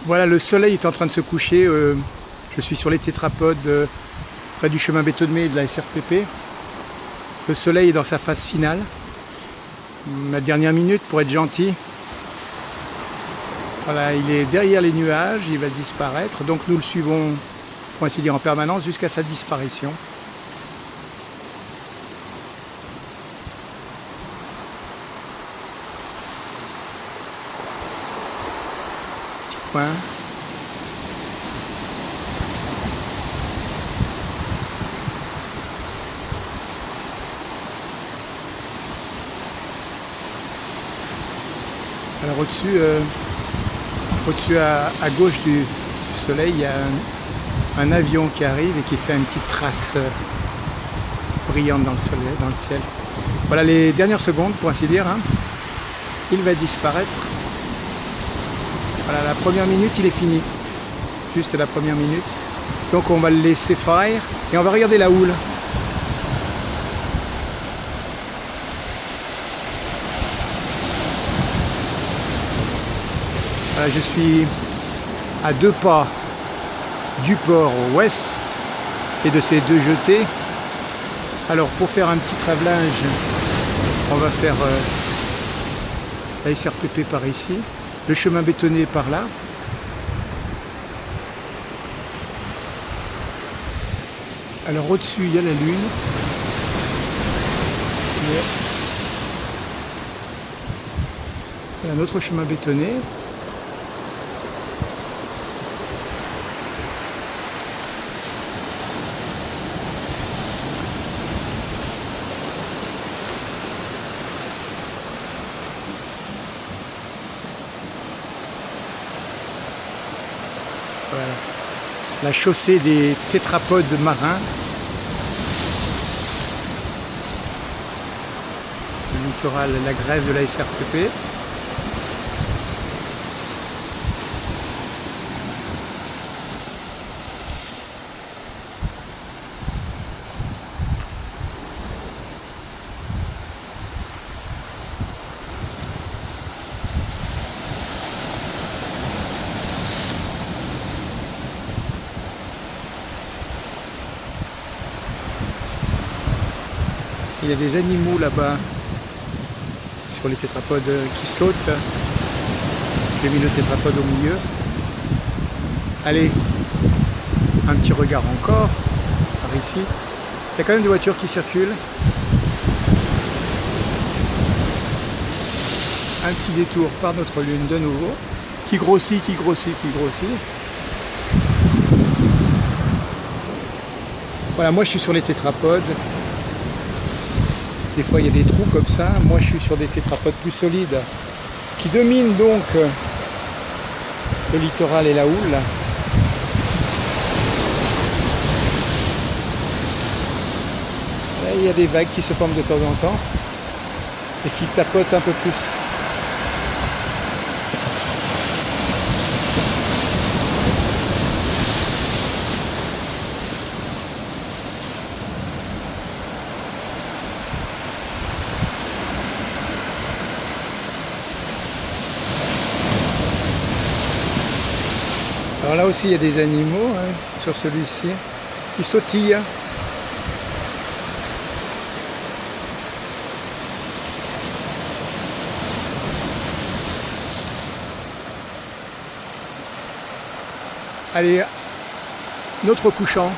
Voilà, le soleil est en train de se coucher. Je suis sur les tétrapodes près du chemin bétonné de la SRPP. Le soleil est dans sa phase finale. Ma dernière minute pour être gentil. Voilà, il est derrière les nuages, il va disparaître. Donc nous le suivons, pour ainsi dire, en permanence jusqu'à sa disparition. Petit point. Alors au-dessus à gauche du soleil, il y a un avion qui arrive et qui fait une petite trace brillante dans le ciel. Voilà les dernières secondes, pour ainsi dire. Hein. Il va disparaître. Voilà, la première minute, il est fini. Juste la première minute. Donc on va le laisser faire et on va regarder la houle. Voilà, je suis à 2 pas du port ouest et de ces 2 jetées. Alors pour faire un petit travelage, on va faire la SRPP par ici, le chemin bétonné par là. Alors au-dessus il y a la lune. Il y a un autre chemin bétonné. Voilà. La chaussée des tétrapodes marins. Le littoral, la grève de la SRPP. Il y a des animaux là-bas sur les tétrapodes qui sautent. J'ai mis le tétrapode au milieu. Allez, un petit regard encore par ici. Il y a quand même des voitures qui circulent. Un petit détour par notre lune de nouveau, qui grossit, qui grossit, qui grossit. Voilà, moi je suis sur les tétrapodes. Des fois il y a des trous comme ça. Moi je suis sur des tétrapodes plus solides qui dominent donc le littoral et la houle. Là, il y a des vagues qui se forment de temps en temps et qui tapotent un peu plus. Alors là aussi il y a des animaux hein, sur celui-ci qui sautillent. Allez, notre couchant.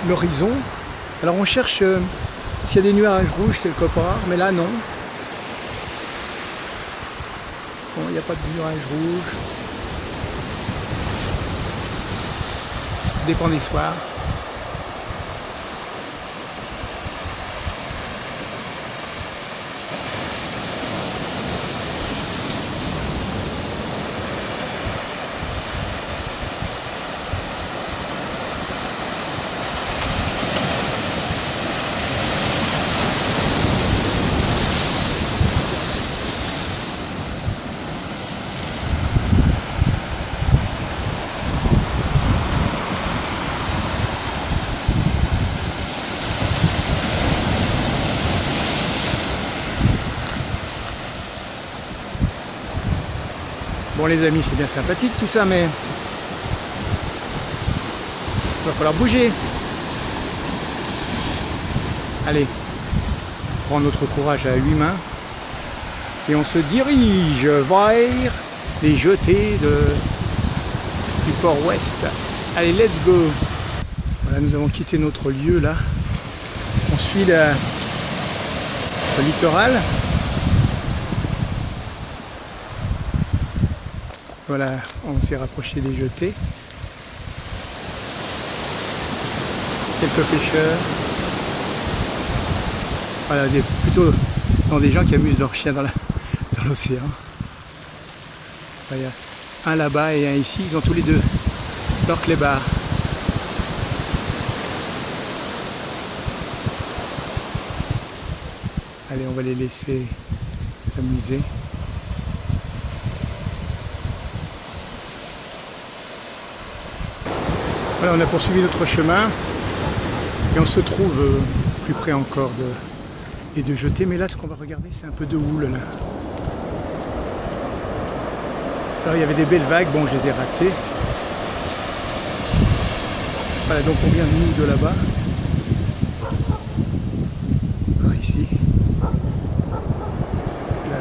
L'horizon. Alors on cherche s'il y a des nuages rouges quelque part, mais là non. Bon, il n'y a pas de nuages rouges. Tout dépend des soirs. Bon les amis, c'est bien sympathique tout ça, mais il va falloir bouger. Allez, on prend notre courage à 8 mains et on se dirige vers les jetées du port ouest. Allez, let's go. Voilà, nous avons quitté notre lieu là. On suit le littoral. Voilà, on s'est rapproché des jetées. Quelques pêcheurs. Voilà, plutôt dans des gens qui amusent leurs chiens dans l'océan. Il y a un là-bas et un ici, ils ont tous les deux leur clébard. Allez, on va les laisser s'amuser. Voilà, on a poursuivi notre chemin et on se trouve plus près encore des deux jetées. Mais là, ce qu'on va regarder, c'est un peu de houle. Là. Alors, il y avait des belles vagues. Bon, je les ai ratées. Voilà, donc on vient de là-bas. Par ici. Là.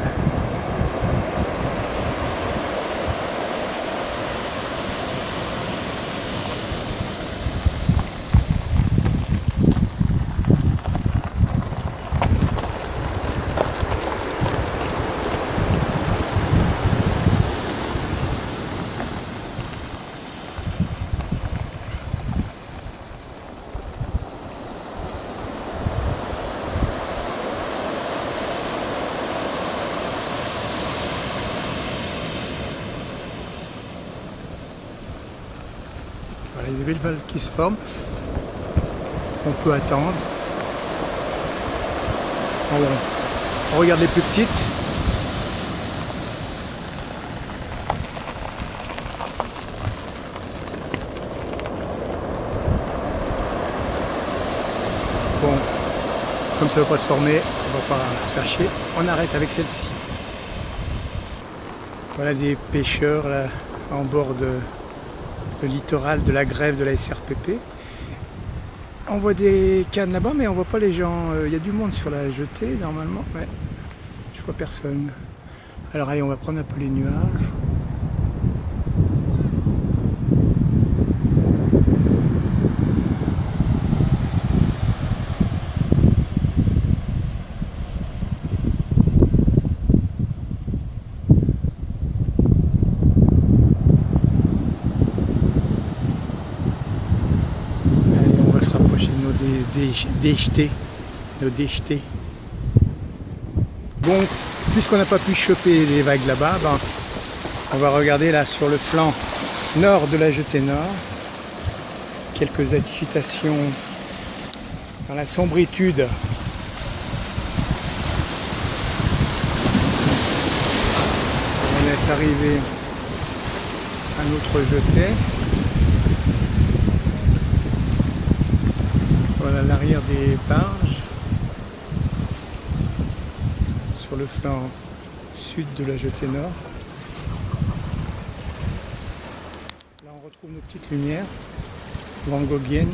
Voilà, il y a des belles vagues qui se forment. On peut attendre. On regarde les plus petites. Bon, comme ça ne va pas se former, on va pas se faire chier. On arrête avec celle-ci. Voilà des pêcheurs là, en bord de littoral de la grève de la SRPP. On voit des cannes là-bas, mais on voit pas les gens. Il y a du monde sur la jetée normalement, mais je vois personne. Alors allez, on va prendre un peu les nuages. Nos déjetés. Bon, puisqu'on n'a pas pu choper les vagues là-bas, ben, on va regarder là sur le flanc nord de la jetée nord. Quelques agitations dans la sombritude. On est arrivé à notre jetée. Voilà l'arrière des barges sur le flanc sud de la jetée nord. Là on retrouve nos petites lumières Van Goghiennes.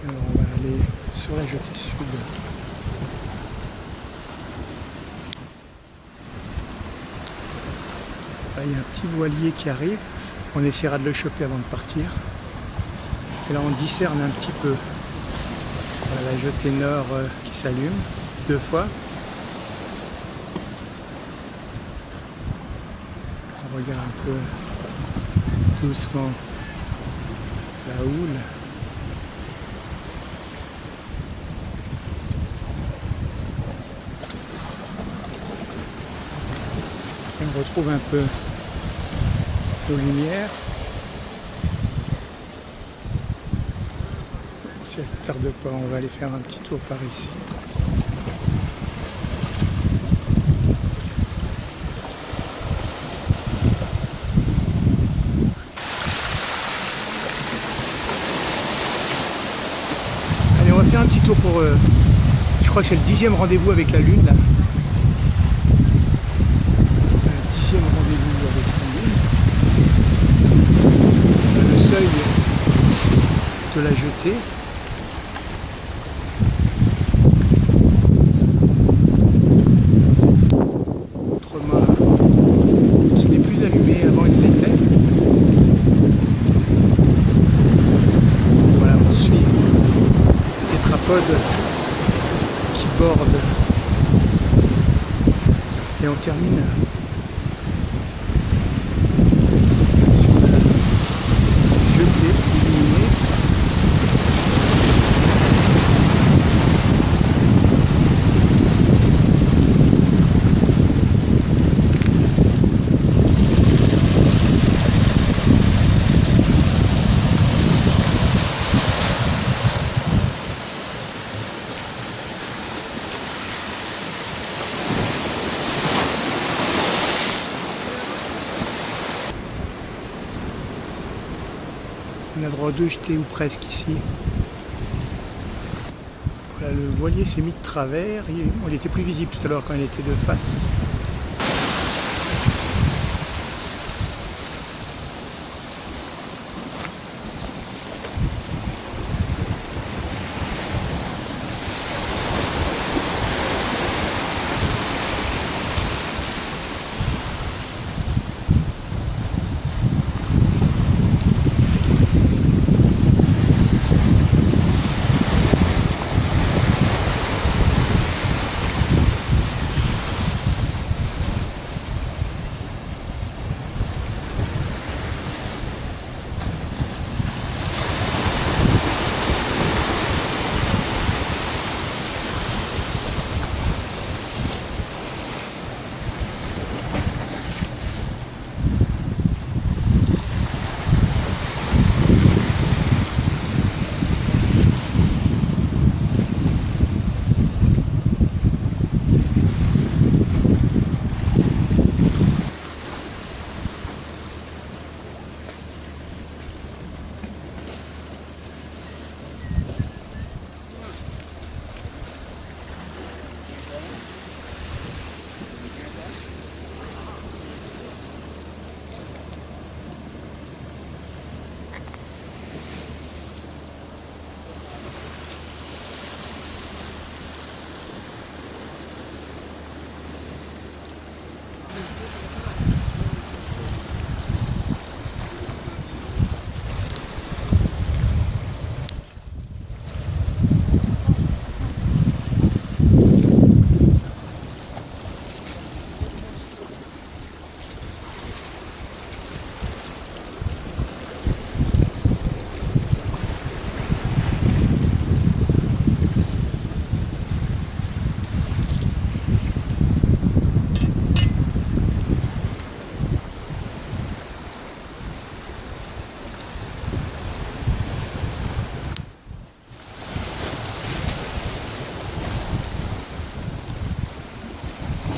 Alors on va aller sur la jetée sud. Là il y a un petit voilier qui arrive. On essaiera de le choper avant de partir. Et là on discerne un petit peu. Voilà, la jetée nord qui s'allume 2 fois. On regarde un peu doucement la houle. Et on retrouve un peu nos lumières. Si elle ne tarde pas, on va aller faire un petit tour par ici. Allez, on va faire un petit tour pour... je crois que c'est le 10e rendez-vous avec la Lune là. de la jetée. Autre mât qui n'est plus allumé, avant il l'était. Voilà, on suit le tétrapode qui borde et on termine sur la jetée illuminée. On a droit à 2 jetées ou presque ici. Voilà, le voilier s'est mis de travers. Il était plus visible tout à l'heure quand il était de face.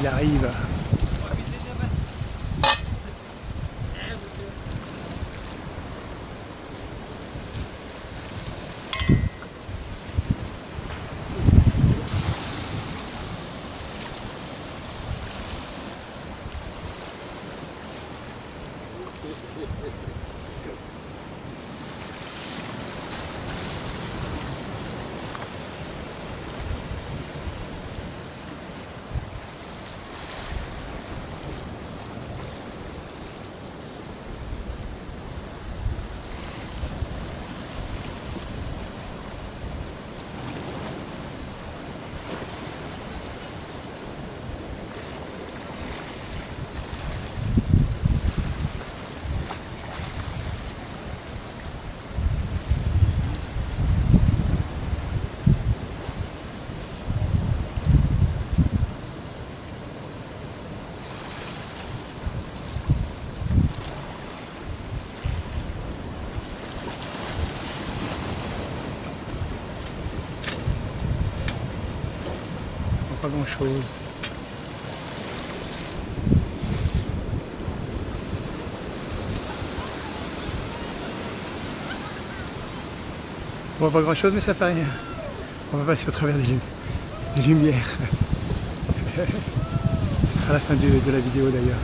Il arrive. Pas grand chose. On voit pas grand chose mais ça fait rien. On va passer au travers des lumières. Ce sera la fin de la vidéo d'ailleurs.